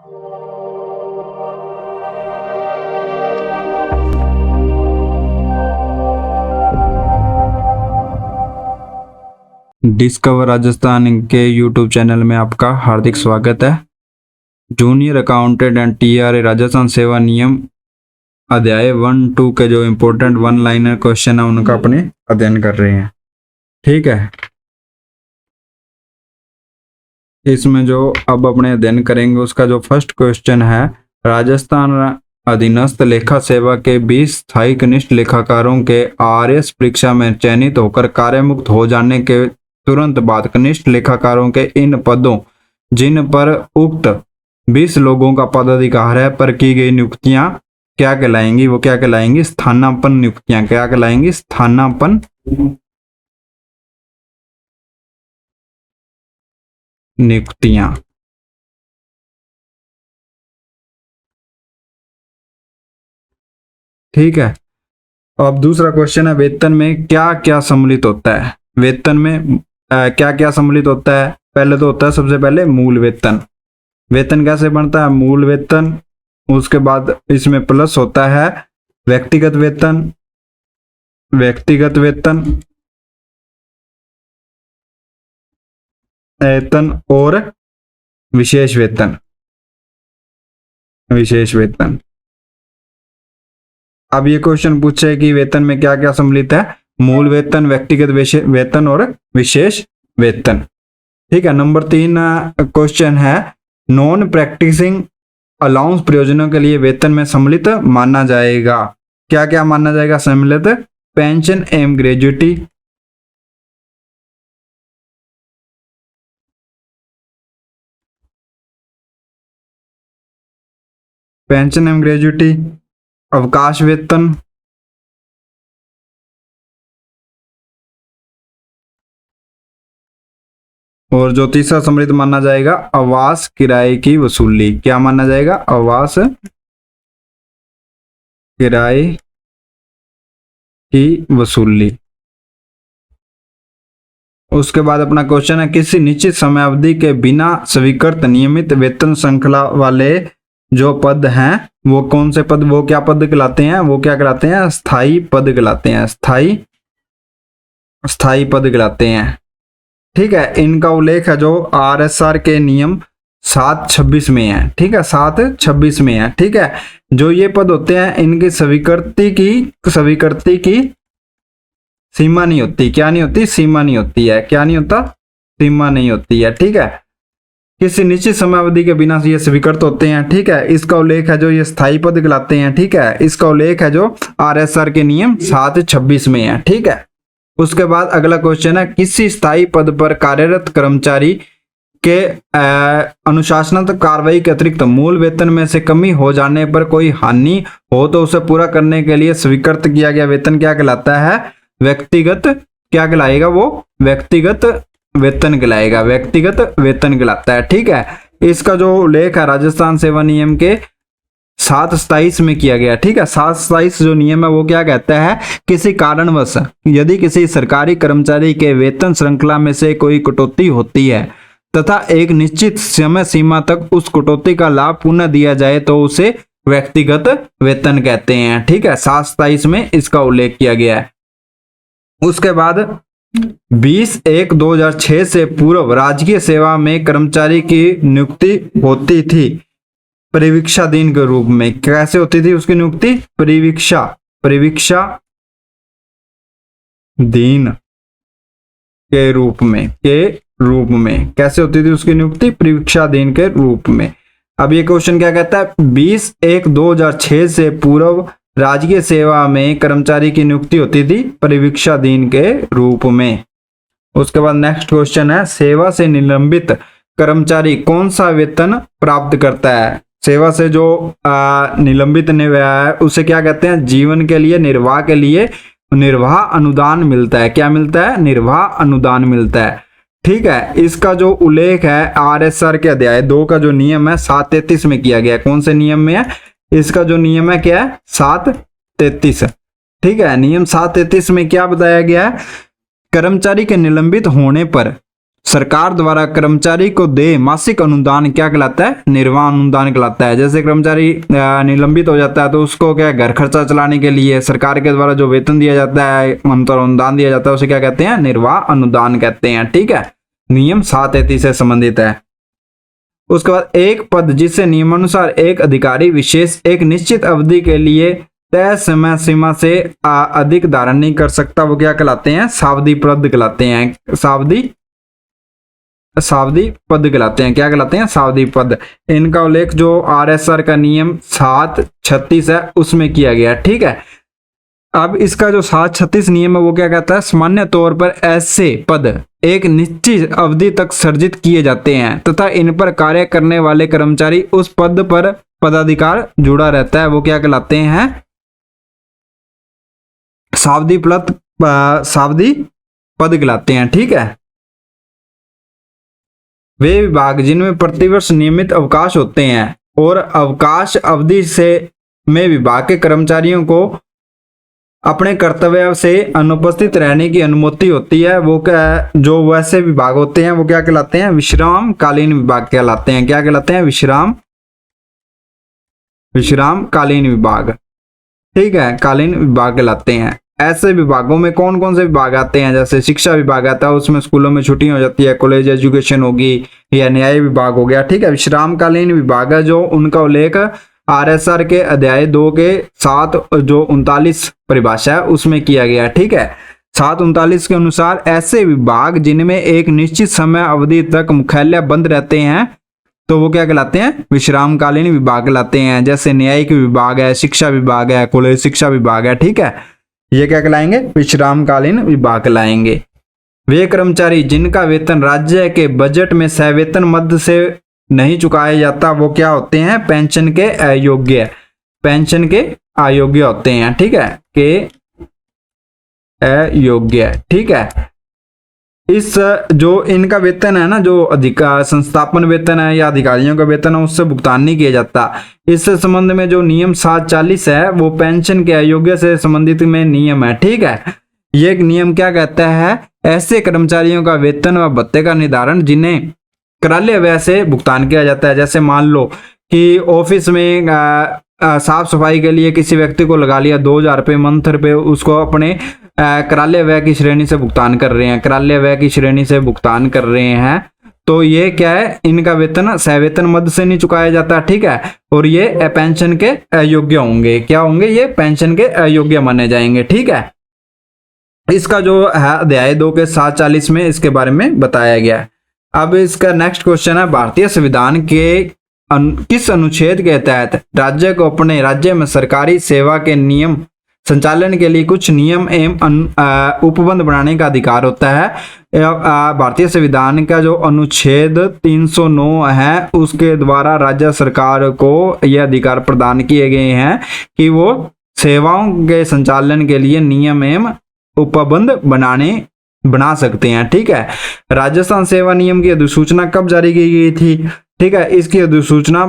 Discover Rajasthan के YouTube channel में आपका हार्दिक स्वागत है। Junior accountant and TRE Rajasthan सेवा नियम अध्याय 1-2 के जो इम्पोर्टेंट वन लाइनर क्वेश्चन है उनका अपने अध्ययन कर रहे हैं। ठीक है, इसमें जो अब अपने अध्ययन करेंगे उसका जो फर्स्ट क्वेश्चन है, राजस्थान अधीनस्थ लेखा सेवा के 20 स्थायी कनिष्ठ लेखाकारों के आरएस परीक्षा में चयनित होकर कार्यमुक्त हो जाने के तुरंत बाद कनिष्ठ लेखाकारों के इन पदों जिन पर उक्त 20 लोगों का पदाधिकार है पर की गई नियुक्तियां क्या कहलाएंगी? वो क्या कहलाएंगी? स्थानापन्न नियुक्तियां। क्या कहलाएंगी? स्थानापन्न नियुक्तियां। ठीक है, अब दूसरा क्वेश्चन है, वेतन में क्या क्या सम्मिलित होता है? वेतन में क्या क्या सम्मिलित होता है? पहले तो होता है सबसे पहले मूल वेतन। वेतन कैसे बनता है? मूल वेतन, उसके बाद इसमें प्लस होता है व्यक्तिगत वेतन, व्यक्तिगत वेतन, वेतन और विशेष वेतन, विशेष वेतन। अब ये क्वेश्चन पूछे कि वेतन में क्या क्या सम्मिलित है? मूल वेतन, व्यक्तिगत वेतन और विशेष वेतन। ठीक है, नंबर 3 क्वेश्चन है, नॉन प्रैक्टिसिंग अलाउंस प्रयोजनों के लिए वेतन में सम्मिलित माना जाएगा। क्या क्या माना जाएगा सम्मिलित? पेंशन एवं ग्रेजुटी, पेंशन एवं ग्रेजुटी, अवकाश वेतन, और जो तीसरा सम्मिलित माना जाएगा आवास किराए की वसूली। क्या माना जाएगा? आवास किराए की वसूली। उसके बाद अपना क्वेश्चन है, किसी निश्चित समय अवधि के बिना स्वीकृत नियमित वेतन श्रृंखला वाले जो पद हैं वो कौन से पद, वो क्या पद कहलाते हैं? वो क्या कहलाते हैं? स्थायी पद कहलाते हैं। स्थायी पद कहलाते हैं। ठीक है, इनका उल्लेख है जो आरएसआर के नियम 726 में है। ठीक है, 726 में है। ठीक है, जो ये पद होते हैं इनकी स्वीकृति की सीमा नहीं होती। क्या नहीं होती? सीमा नहीं होती है। क्या नहीं होता? सीमा नहीं होती है। ठीक है, किसी निश्चित समयावधि के बिना ये स्वीकृत होते हैं। ठीक है, इसका उल्लेख है जो ये स्थायी पद कहलाते हैं। ठीक है, इसका उल्लेख है जो आरएसआर के नियम 726 में है। ठीक है, उसके बाद अगला क्वेश्चन है, किसी स्थायी पद पर कार्यरत कर्मचारी के अनुशासनात्मक कार्रवाई के अतिरिक्त मूल वेतन में से कमी हो जाने पर कोई हानि हो तो उसे पूरा करने के लिए स्वीकृत किया गया वेतन क्या कहलाता है? व्यक्तिगत, क्या कहलाएगा? वो व्यक्तिगत वेतन कहलाएगा। व्यक्तिगत वेतन कहलाता है। ठीक है, इसका जो उल्लेख है राजस्थान सेवा नियम के 727 में किया गया। ठीक है, 727 जो नियम है वो क्या कहता है, किसी कारणवश यदि किसी सरकारी कर्मचारी के वेतन श्रृंखला में से कोई कटौती होती है तथा एक निश्चित समय सीमा तक उस कटौती का लाभ पुनः दिया जाए तो उसे व्यक्तिगत वेतन कहते हैं। ठीक है, 727 में इसका उल्लेख किया गया है। उसके बाद 20/1/2006 से पूर्व राजकीय सेवा में कर्मचारी की नियुक्ति होती थी परिवीक्षाधीन के रूप में। कैसे होती थी उसकी नियुक्ति? परिवीक्षाधीन के रूप में कैसे होती थी उसकी नियुक्ति? परिवीक्षाधीन के रूप में। अब ये क्वेश्चन क्या कहता है? 20/1/2006 से पूर्व राजकीय सेवा में कर्मचारी की नियुक्ति होती थी परिवीक्षाधीन के रूप में। उसके बाद नेक्स्ट क्वेश्चन है, सेवा से निलंबित कर्मचारी कौन सा वेतन प्राप्त करता है? सेवा से जो निलंबित है उसे क्या कहते हैं? जीवन के लिए, निर्वाह के लिए निर्वाह अनुदान मिलता है। क्या मिलता है? निर्वाह अनुदान मिलता है। ठीक है, इसका जो उल्लेख है आरएसआर के अध्याय 2 का जो नियम है 733 में किया गया है। कौन से नियम में है? इसका जो नियम है क्या है? 733। ठीक है, नियम 733 में क्या बताया गया है? कर्मचारी के निलंबित होने पर सरकार द्वारा कर्मचारी को दे मासिक अनुदान क्या कहलाता है? निर्वाह अनुदान कहलाता है। जैसे कर्मचारी निलंबित हो जाता है तो उसको क्या घर खर्चा चलाने के लिए सरकार के द्वारा जो वेतन दिया जाता है, अनुदान दिया जाता है, उसे क्या कहते हैं? निर्वाह अनुदान कहते हैं। ठीक है, नियम 733 से संबंधित है। उसके बाद एक पद जिसे नियमानुसार एक अधिकारी विशेष एक निश्चित अवधि के लिए तय समय सीमा से अधिक धारण नहीं कर सकता, वो क्या कहलाते हैं? सावधि पद कहलाते हैं। सावधि पद कहलाते हैं। क्या कहलाते हैं? सावधि पद। इनका उल्लेख जो आरएसआर का नियम 736 है उसमें किया गया। ठीक है, अब इसका जो 736 नियम है वो क्या कहता है? सामान्य तौर पर ऐसे पद एक निश्चित अवधि तक सृजित किए जाते हैं तथा इन पर कार्य करने वाले कर्मचारी उस पद पर पदाधिकार जुड़ा रहता है, वो क्या कहलाते हैं? सावधि पद कहलाते हैं। ठीक है, वे विभाग जिनमें प्रतिवर्ष नियमित अवकाश होते हैं और अवकाश अवधि से में विभाग के कर्मचारियों को अपने कर्तव्य से अनुपस्थित रहने की अनुमति होती है, वो क्या, जो वैसे विभाग होते हैं वो क्या कहलाते हैं? विश्राम कालीन विभाग कहलाते हैं। क्या कहलाते हैं? विश्राम कालीन विभाग। ठीक है, कालीन विभाग कहलाते हैं। ऐसे विभागों में कौन कौन से विभाग आते हैं? जैसे शिक्षा विभाग आता है, उसमें स्कूलों में छुट्टी हो जाती है, कॉलेज एजुकेशन होगी, या न्याय विभाग हो गया। ठीक है, विश्रामकालीन विभाग है जो उनका उल्लेख आरएसआर के अध्याय 2 के 7 जो 39 परिभाषा है उसमें किया गया। ठीक है, 739 के अनुसार ऐसे विभाग जिनमें एक निश्चित समय अवधि तक मुख्यालय बंद रहते हैं तो वो क्या कहलाते हैं? विश्रामकालीन विभाग कहलाते हैं। जैसे न्यायिक विभाग है, शिक्षा विभाग है, कॉलेज शिक्षा विभाग है। ठीक है, ये क्या कहलाएंगे? विश्रामकालीन विभाग कहलाएंगे। वे कर्मचारी जिनका वेतन राज्य के बजट में सवेतन मद से नहीं चुकाया जाता वो क्या होते हैं? पेंशन के अयोग्य होते हैं। ठीक है, के अयोग्य। ठीक है, इस जो इनका वेतन है ना, जो संस्थापन वेतन है या अधिकारियों का वेतन है, उससे भुगतान नहीं किया जाता। इस संबंध में जो नियम 740 है वो पेंशन के अयोग्य से संबंधित में नियम है। ठीक है, ये एक नियम क्या कहता है? ऐसे कर्मचारियों का वेतन व भत्ते का निर्धारण जिन्हें कराले व्यय से भुगतान किया जाता है। जैसे मान लो कि ऑफिस में साफ सफाई के लिए किसी व्यक्ति को लगा लिया 2000 रुपये मंथ पे, उसको अपने कराले व्यय की श्रेणी से भुगतान कर रहे हैं, कराले व्यय की श्रेणी से भुगतान कर रहे हैं, तो ये क्या है? इनका वेतन सवेतन मद से नहीं चुकाया जाता। ठीक है, और ये पेंशन के अयोग्य होंगे। क्या होंगे? ये पेंशन के अयोग्य माने जाएंगे। ठीक है, इसका जो है अध्याय 2 के 740 में इसके बारे में बताया गया है। अब इसका नेक्स्ट क्वेश्चन है, भारतीय संविधान के किस अनुच्छेद के तहत राज्य को अपने राज्य में सरकारी सेवा के नियम संचालन के लिए कुछ नियम एवं उपबंध बनाने का अधिकार होता है? भारतीय संविधान का जो अनुच्छेद 309 है उसके द्वारा राज्य सरकार को यह अधिकार प्रदान किए गए हैं कि वो सेवाओं के संचालन के लिए नियम एवं उपबंध बना सकते हैं। ठीक है, राजस्थान सेवा नियम की अधिसूचना कब जारी की गई थी? ठीक है, इसकी अधिसूचना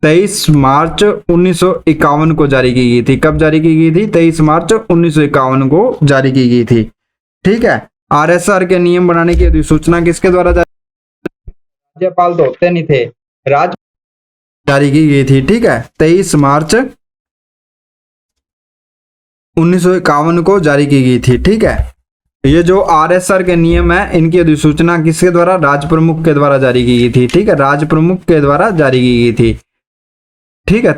23 मार्च 1951 को जारी की गई थी। कब जारी की गई थी? 23 मार्च 1951 को जारी की गई थी। ठीक है, आरएसआर के नियम बनाने की अधिसूचना किसके द्वारा राज्यपाल तो होते नहीं थे, जारी की गई थी। ठीक है, 23 मार्च 1951 को जारी की गई थी। ठीक है, ये जो आरएसआर के नियम है इनकी अधिसूचना किसके द्वारा? राज प्रमुख के द्वारा जारी की गई थी। ठीक है, राज प्रमुख के द्वारा जारी की गई थी। ठीक है,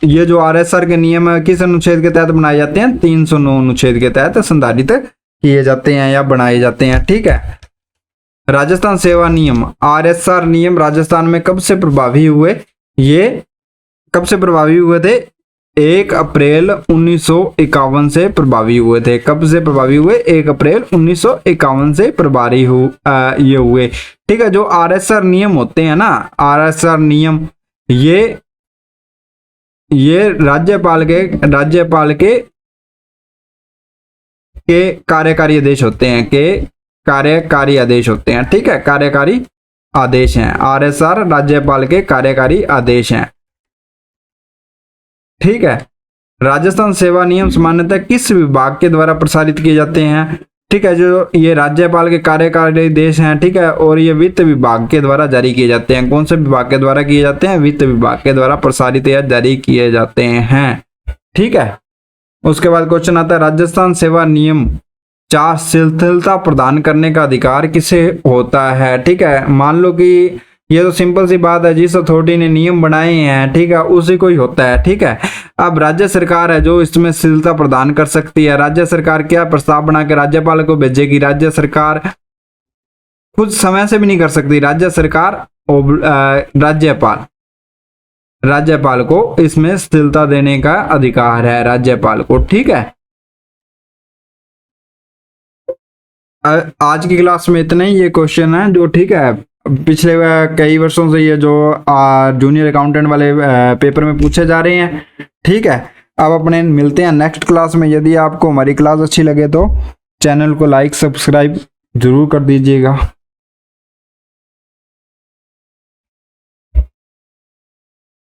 ये जो आरएसआर के नियम है किस अनुच्छेद के तहत बनाए जाते हैं? 309 अनुच्छेद के तहत संधारित किए जाते हैं या बनाए जाते हैं। ठीक है, राजस्थान सेवा नियम, आरएसआर नियम राजस्थान में कब से प्रभावी हुए? ये कब से प्रभावी हुए थे? 1 अप्रैल 1951 से प्रभावी हुए थे। कब से प्रभावी हुए? 1 अप्रैल 1951 से प्रभावी ये हुए। ठीक है, जो आरएसआर नियम होते हैं ना, आरएसआर नियम ये राज्यपाल के कार्यकारी आदेश होते हैं, के कार्यकारी आदेश होते हैं। ठीक है, कार्यकारी आदेश हैं। आरएसआर राज्यपाल के कार्यकारी आदेश हैं। ठीक है, राजस्थान सेवा नियम सामान्यतः किस विभाग के द्वारा प्रसारित किए जाते हैं? ठीक है, जो ये राज्यपाल के कार्यकारी आदेश हैं, ठीक है, और ये वित्त विभाग के द्वारा जारी किए जाते हैं। कौन से विभाग के द्वारा किए जाते हैं? वित्त विभाग के द्वारा प्रसारित या जारी किए जाते हैं। ठीक है, उसके बाद क्वेश्चन आता है राजस्थान सेवा नियम 4 शिथिलता प्रदान करने का अधिकार किसे होता है? ठीक है, मान लो कि ये तो सिंपल सी बात है, जिस अथॉरिटी ने नियम बनाए हैं, ठीक है, उसी को ही होता है। ठीक है, अब राज्य सरकार है जो इसमें शिथिलता प्रदान कर सकती है। राज्य सरकार क्या प्रस्ताव बना के राज्यपाल को भेजेगी? राज्य सरकार कुछ समय से भी नहीं कर सकती। राज्य सरकार राज्यपाल को इसमें शिथिलता देने का अधिकार है, राज्यपाल को। ठीक है, आज की क्लास में इतने ही ये क्वेश्चन है जो, ठीक है, पिछले कई वर्षों से ये जो जूनियर अकाउंटेंट वाले पेपर में पूछे जा रहे हैं। ठीक है, अब अपने मिलते हैं नेक्स्ट क्लास में। यदि आपको हमारी क्लास अच्छी लगे तो चैनल को लाइक सब्सक्राइब जरूर कर दीजिएगा।